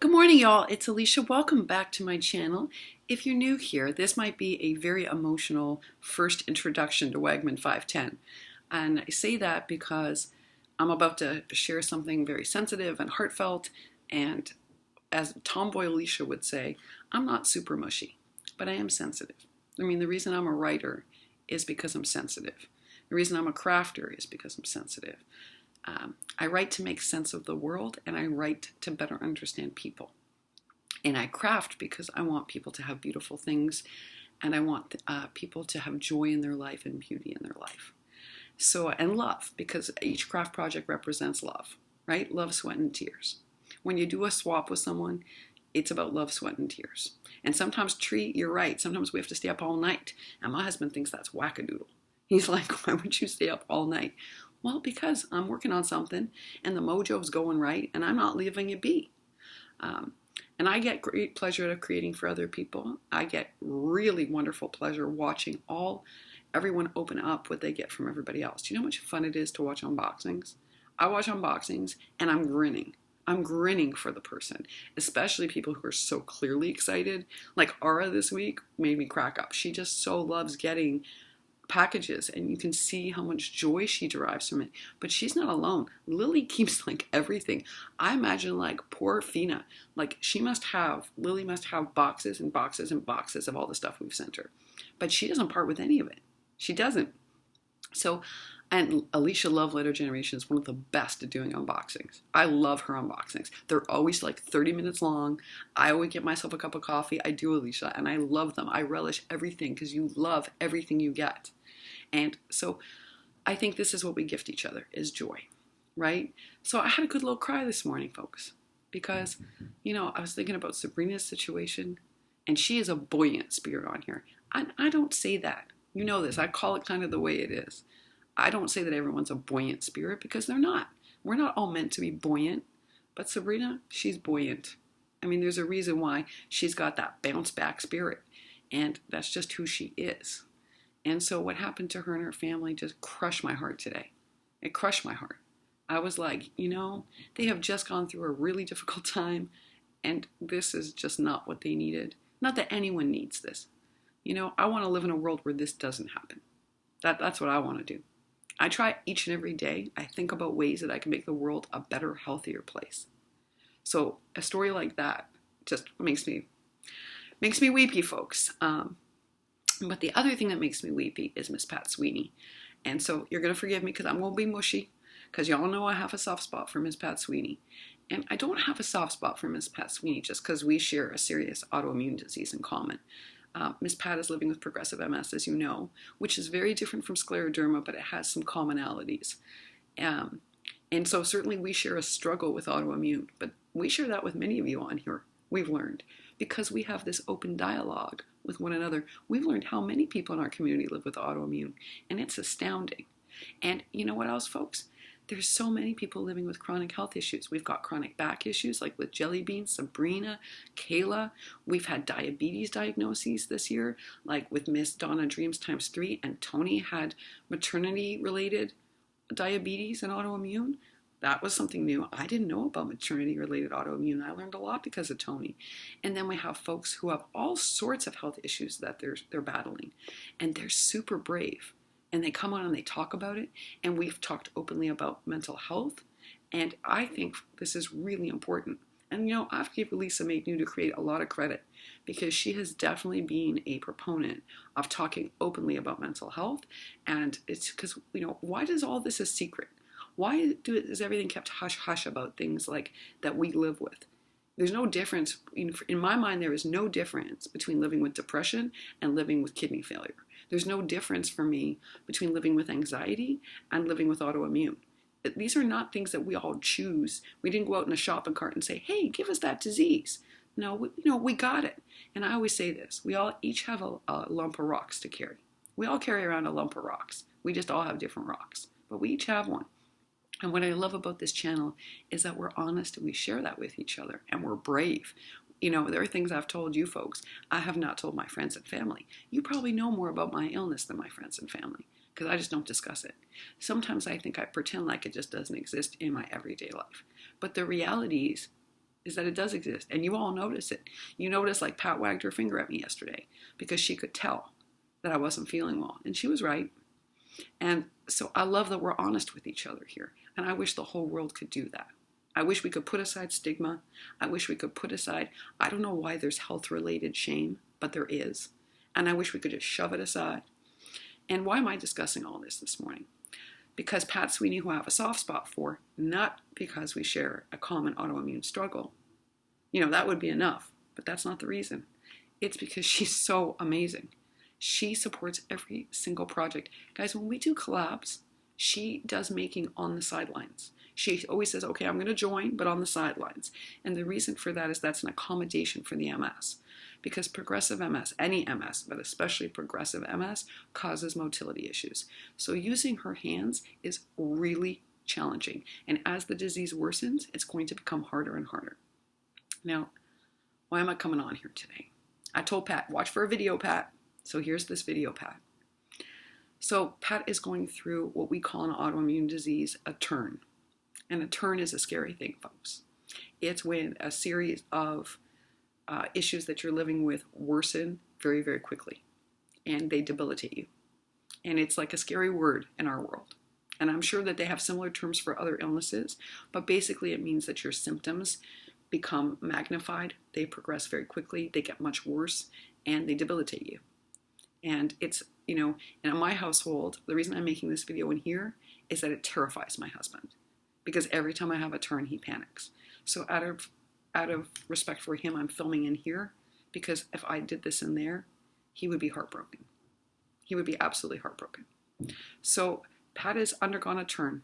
Good morning, y'all. It's Alicia. Welcome back to my channel. If you're new here, this might be a very emotional first introduction to Wagman 510. And I say that because I'm about to share something very sensitive and heartfelt. And as tomboy Alicia would say, I'm not super mushy, but I am sensitive. I mean, the reason I'm a writer is because I'm sensitive. The reason I'm a crafter is because I'm sensitive. I write to make sense of the world, and I write to better understand people. And I craft because I want people to have beautiful things, and I want people to have joy in their life and beauty in their life. So, and love, because each craft project represents love, right? Love, sweat, and tears. When you do a swap with someone, it's about love, sweat, and tears. And sometimes, you're right. Sometimes we have to stay up all night. And my husband thinks that's wackadoodle. He's like, why would you stay up all night? Well, because I'm working on something and the mojo's going right and I'm not leaving it be. And I get great pleasure out of creating for other people. I get really wonderful pleasure watching everyone open up what they get from everybody else. Do you know how much fun it is to watch unboxings? I watch unboxings and I'm grinning. I'm grinning for the person, especially people who are so clearly excited. Like Ara this week made me crack up. She just so loves getting packages and you can see how much joy she derives from it. But she's not alone. Lily keeps like everything. I imagine like poor Fina, like Lily must have boxes and boxes and boxes of all the stuff we've sent her. But she doesn't part with any of it. She doesn't. So, and Alicia Love Letter Generation is one of the best at doing unboxings. I love her unboxings. They're always like 30 minutes long. I always get myself a cup of coffee. I do, Alicia, and I love them. I relish everything because you love everything you get. And so I think this is what we gift each other, is joy, right? So I had a good little cry this morning, folks, because, I was thinking about Sabrina's situation, and she is a buoyant spirit on here. I don't say that. You know this. I call it kind of the way it is. I don't say that everyone's a buoyant spirit because they're not. We're not all meant to be buoyant, but Sabrina, she's buoyant. I mean, there's a reason why she's got that bounce back spirit, and that's just who she is. And so what happened to her and her family just crushed my heart today. It crushed my heart. I was like, they have just gone through a really difficult time, and this is just not what they needed. Not that anyone needs this. I want to live in a world where this doesn't happen. That's what I want to do. I try each and every day. I think about ways that I can make the world a better, healthier place. So a story like that just makes me weepy, folks. But the other thing that makes me weepy is Miss Pat Sweeney. And so you're going to forgive me because I'm going to be mushy, because y'all know I have a soft spot for Miss Pat Sweeney. And I don't have a soft spot for Miss Pat Sweeney just because we share a serious autoimmune disease in common. Miss Pat is living with progressive MS, as you know, which is very different from scleroderma, but it has some commonalities. And so certainly we share a struggle with autoimmune, but we share that with many of you on here, we've learned, because we have this open dialogue with one another. We've learned how many people in our community live with autoimmune, and it's astounding. And you know what else, folks? There's so many people living with chronic health issues. We've got chronic back issues like with Jelly Bean, Sabrina, Kayla. We've had diabetes diagnoses this year, like with Miss Donna Dreams ×3, and Tony had maternity-related diabetes and autoimmune. That was something new. I didn't know about maternity-related autoimmune. I learned a lot because of Tony. And then we have folks who have all sorts of health issues that they're battling, and they're super brave. And they come on and they talk about it, and we've talked openly about mental health, and I think this is really important. And I have to give Lisa Make-New to create a lot of credit, because she has definitely been a proponent of talking openly about mental health. And it's because, why does all this a secret? Why is everything kept hush-hush about things like that we live with? There's no difference. In my mind, there is no difference between living with depression and living with kidney failure. There's no difference for me between living with anxiety and living with autoimmune. These are not things that we all choose. We didn't go out in a shopping cart and say, hey, give us that disease. No, we got it. And I always say this, we all each have a lump of rocks to carry. We all carry around a lump of rocks. We just all have different rocks, but we each have one. And what I love about this channel is that we're honest and we share that with each other, and we're brave. There are things I've told you folks I have not told my friends and family. You probably know more about my illness than my friends and family because I just don't discuss it. Sometimes I think I pretend like it just doesn't exist in my everyday life. But the reality is is that it does exist. And you all notice it. You notice like Pat wagged her finger at me yesterday because she could tell that I wasn't feeling well. And she was right. And so I love that we're honest with each other here. And I wish the whole world could do that. I wish we could put aside stigma. I wish we could put aside, I don't know why there's health-related shame, but there is. And I wish we could just shove it aside. And why am I discussing all this morning? Because Pat Sweeney, who I have a soft spot for, not because we share a common autoimmune struggle. You know, that would be enough, but that's not the reason. It's because she's so amazing. She supports every single project. Guys, when we do collabs, she does making on the sidelines. She always says, okay, I'm going to join, but on the sidelines. And the reason for that is that's an accommodation for the MS. Because progressive MS, any MS, but especially progressive MS, causes motility issues. So using her hands is really challenging. And as the disease worsens, it's going to become harder and harder. Now, why am I coming on here today? I told Pat, watch for a video, Pat. So here's this video, Pat. So Pat is going through what we call an autoimmune disease, a turn. And a turn is a scary thing, folks. It's when a series of issues that you're living with worsen very, very quickly. And they debilitate you. And it's like a scary word in our world. And I'm sure that they have similar terms for other illnesses. But basically it means that your symptoms become magnified. They progress very quickly. They get much worse. And they debilitate you. And it's, you know, in my household, the reason I'm making this video in here is that it terrifies my husband. Because every time I have a turn, he panics. So out of respect for him, I'm filming in here. Because if I did this in there, he would be heartbroken. He would be absolutely heartbroken. So Pat has undergone a turn.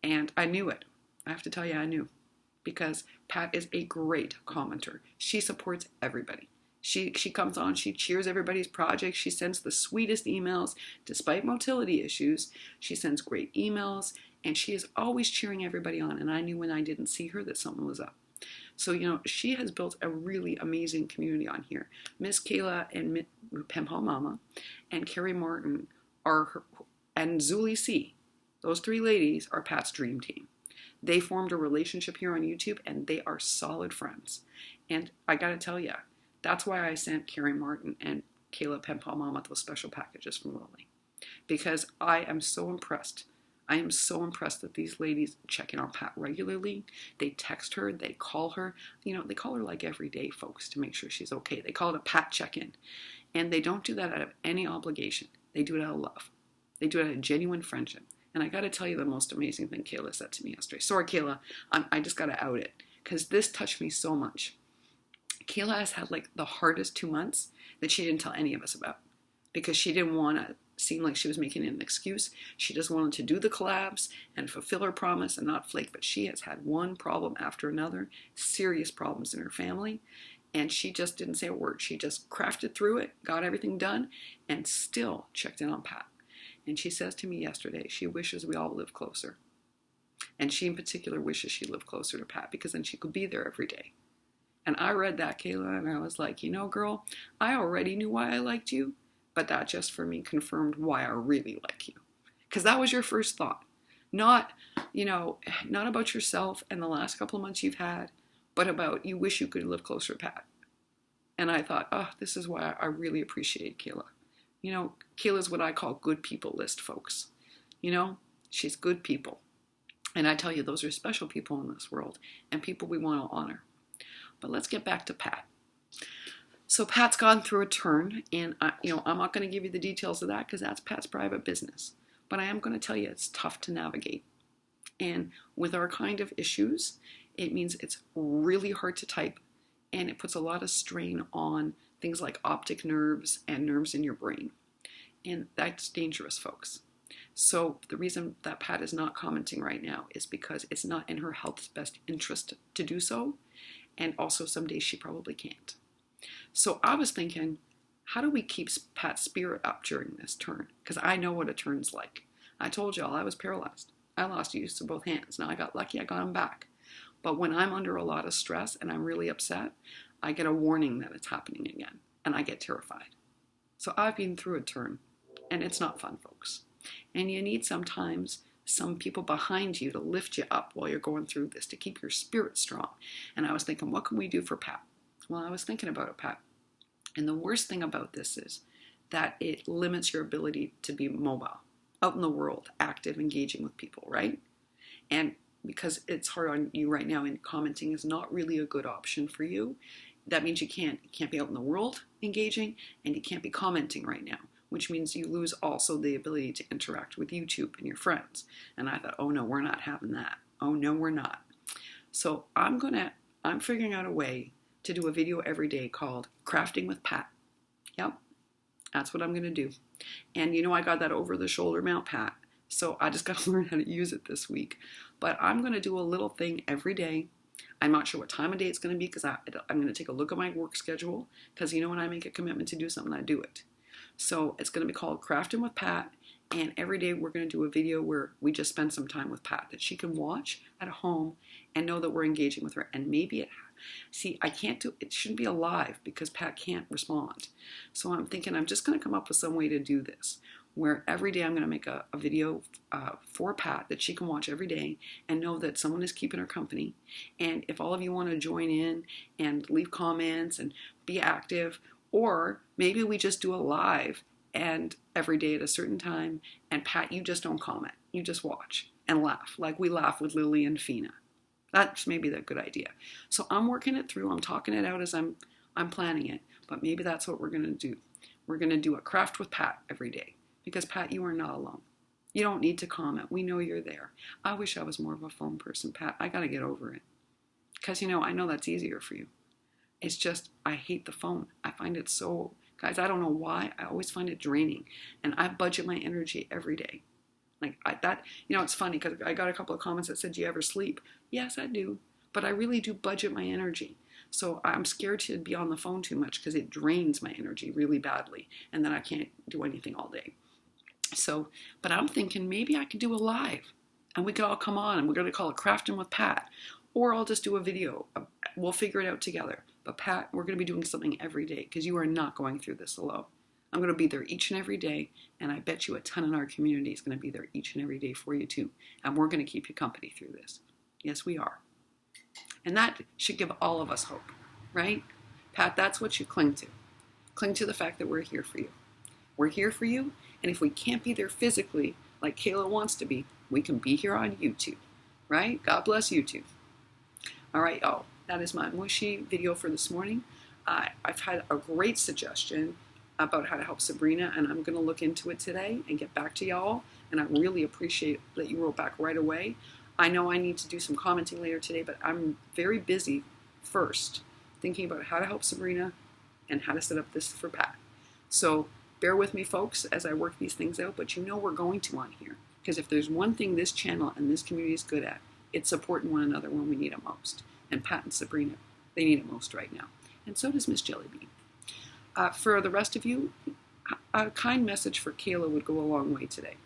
And I knew it. I have to tell you, I knew. Because Pat is a great commenter. She supports everybody. She comes on, she cheers everybody's projects, she sends the sweetest emails, despite motility issues. She sends great emails, and she is always cheering everybody on. And I knew when I didn't see her that something was up. So, you know, she has built a really amazing community on here. Miss Kayla and Pen Pal Mama and Carrie Martin are her, and Zuli C. Those three ladies are Pat's dream team. They formed a relationship here on YouTube, and they are solid friends. And I got to tell you, that's why I sent Carrie Martin and Kayla Pen Pal Mama those special packages from Lily. Because I am so impressed. I am so impressed that these ladies check in on Pat regularly. They text her, they call her. You know, they call her like every day, folks, to make sure she's okay. They call it a Pat check-in. And they don't do that out of any obligation. They do it out of love. They do it out of genuine friendship. And I got to tell you the most amazing thing Kayla said to me yesterday. Sorry, Kayla, I just got to out it. Because this touched me so much. Kayla has had like the hardest 2 months that she didn't tell any of us about because she didn't want to seem like she was making an excuse. She just wanted to do the collabs and fulfill her promise and not flake. But she has had one problem after another, serious problems in her family. And she just didn't say a word. She just crafted through it, got everything done, and still checked in on Pat. And she says to me yesterday, she wishes we all lived closer. And she in particular wishes she lived closer to Pat because then she could be there every day. And I read that, Kayla, and I was like, you know, girl, I already knew why I liked you, but that just for me confirmed why I really like you. Because that was your first thought. Not, you know, not about yourself and the last couple of months you've had, but about you wish you could live closer to Pat. And I thought, oh, this is why I really appreciate Kayla. You know, Kayla's what I call good people list, folks. You know, she's good people. And I tell you, those are special people in this world and people we want to honor. But let's get back to Pat. So Pat's gone through a turn, and I'm not going to give you the details of that because that's Pat's private business. But I am going to tell you it's tough to navigate. And with our kind of issues, it means it's really hard to type, and it puts a lot of strain on things like optic nerves and nerves in your brain. And that's dangerous, folks. So the reason that Pat is not commenting right now is because it's not in her health's best interest to do so. And also some days she probably can't. So I was thinking, how do we keep Pat's spirit up during this turn? Because I know what a turn's like. I told y'all I was paralyzed. I lost use of both hands. Now I got lucky, I got them back. But when I'm under a lot of stress and I'm really upset, I get a warning that it's happening again. And I get terrified. So I've been through a turn. And it's not fun, folks. And you need sometimes some people behind you to lift you up while you're going through this, to keep your spirit strong. And I was thinking, what can we do for Pat? Well, I was thinking about it, Pat. And the worst thing about this is that it limits your ability to be mobile, out in the world, active, engaging with people, right? And because it's hard on you right now and commenting is not really a good option for you, that means you can't be out in the world engaging, and you can't be commenting right now, which means you lose also the ability to interact with YouTube and your friends. And I thought, oh no, we're not having that. Oh no, we're not. So I'm figuring out a way to do a video every day called Crafting with Pat. Yep, that's what I'm going to do. And you know, I got that over the shoulder mount, Pat. So I just got to learn how to use it this week. But I'm going to do a little thing every day. I'm not sure what time of day it's going to be because I'm going to take a look at my work schedule, because you know, when I make a commitment to do something, I do it. So it's going to be called Craftin' with Pat, and every day we're going to do a video where we just spend some time with Pat that she can watch at home and know that we're engaging with her. And maybe it shouldn't be a live because Pat can't respond. So I'm thinking I'm just going to come up with some way to do this, where every day I'm going to make a video for Pat that she can watch every day and know that someone is keeping her company. And if all of you want to join in and leave comments and be active, or maybe we just do a live and every day at a certain time, and Pat, you just don't comment. You just watch and laugh like we laugh with Lily and Fina. That's maybe the good idea. So I'm working it through. I'm talking it out as I'm planning it. But maybe that's what we're going to do. We're going to do a craft with Pat every day. Because Pat, you are not alone. You don't need to comment. We know you're there. I wish I was more of a phone person, Pat. I got to get over it. Because, you know, I know that's easier for you. It's just, I hate the phone. I find it so, guys, I don't know why. I always find it draining. And I budget my energy every day. Like you know, it's funny because I got a couple of comments that said, do you ever sleep? Yes, I do. But I really do budget my energy. So I'm scared to be on the phone too much because it drains my energy really badly. And then I can't do anything all day. So, but I'm thinking maybe I could do a live and we could all come on and we're going to call it Craftin' with Pat. Or I'll just do a video. We'll figure it out together. But Pat, we're going to be doing something every day because you are not going through this alone. I'm going to be there each and every day, and I bet you a ton in our community is going to be there each and every day for you too. And we're going to keep you company through this. Yes, we are. And that should give all of us hope, right? Pat, that's what you cling to. Cling to the fact that we're here for you. We're here for you, and if we can't be there physically, like Kayla wants to be, we can be here on YouTube, right? God bless YouTube. All right, y'all. That is my mushy video for this morning. I've had a great suggestion about how to help Sabrina, and I'm going to look into it today and get back to y'all. And I really appreciate that you wrote back right away. I know I need to do some commenting later today, but I'm very busy first thinking about how to help Sabrina and how to set up this for Pat. So bear with me, folks, as I work these things out, but you know we're going to on here. Because if there's one thing this channel and this community is good at, it's supporting one another when we need it most. And Pat and Sabrina, they need it most right now. And so does Miss Jellybean. For the rest of you, a kind message for Kayla would go a long way today.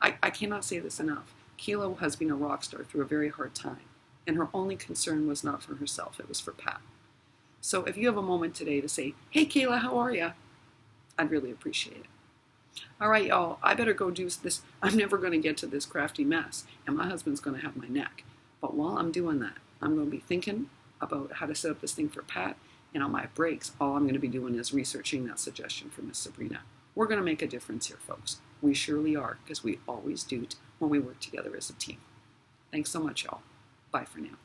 I cannot say this enough. Kayla has been a rock star through a very hard time. And her only concern was not for herself, it was for Pat. So if you have a moment today to say, hey Kayla, how are you? I'd really appreciate it. All right, y'all, I better go do this. I'm never going to get to this crafty mess, and my husband's going to have my neck. But while I'm doing that, I'm going to be thinking about how to set up this thing for Pat, and on my breaks, all I'm going to be doing is researching that suggestion for Miss Sabrina. We're going to make a difference here, folks. We surely are, because we always do when we work together as a team. Thanks so much, y'all. Bye for now.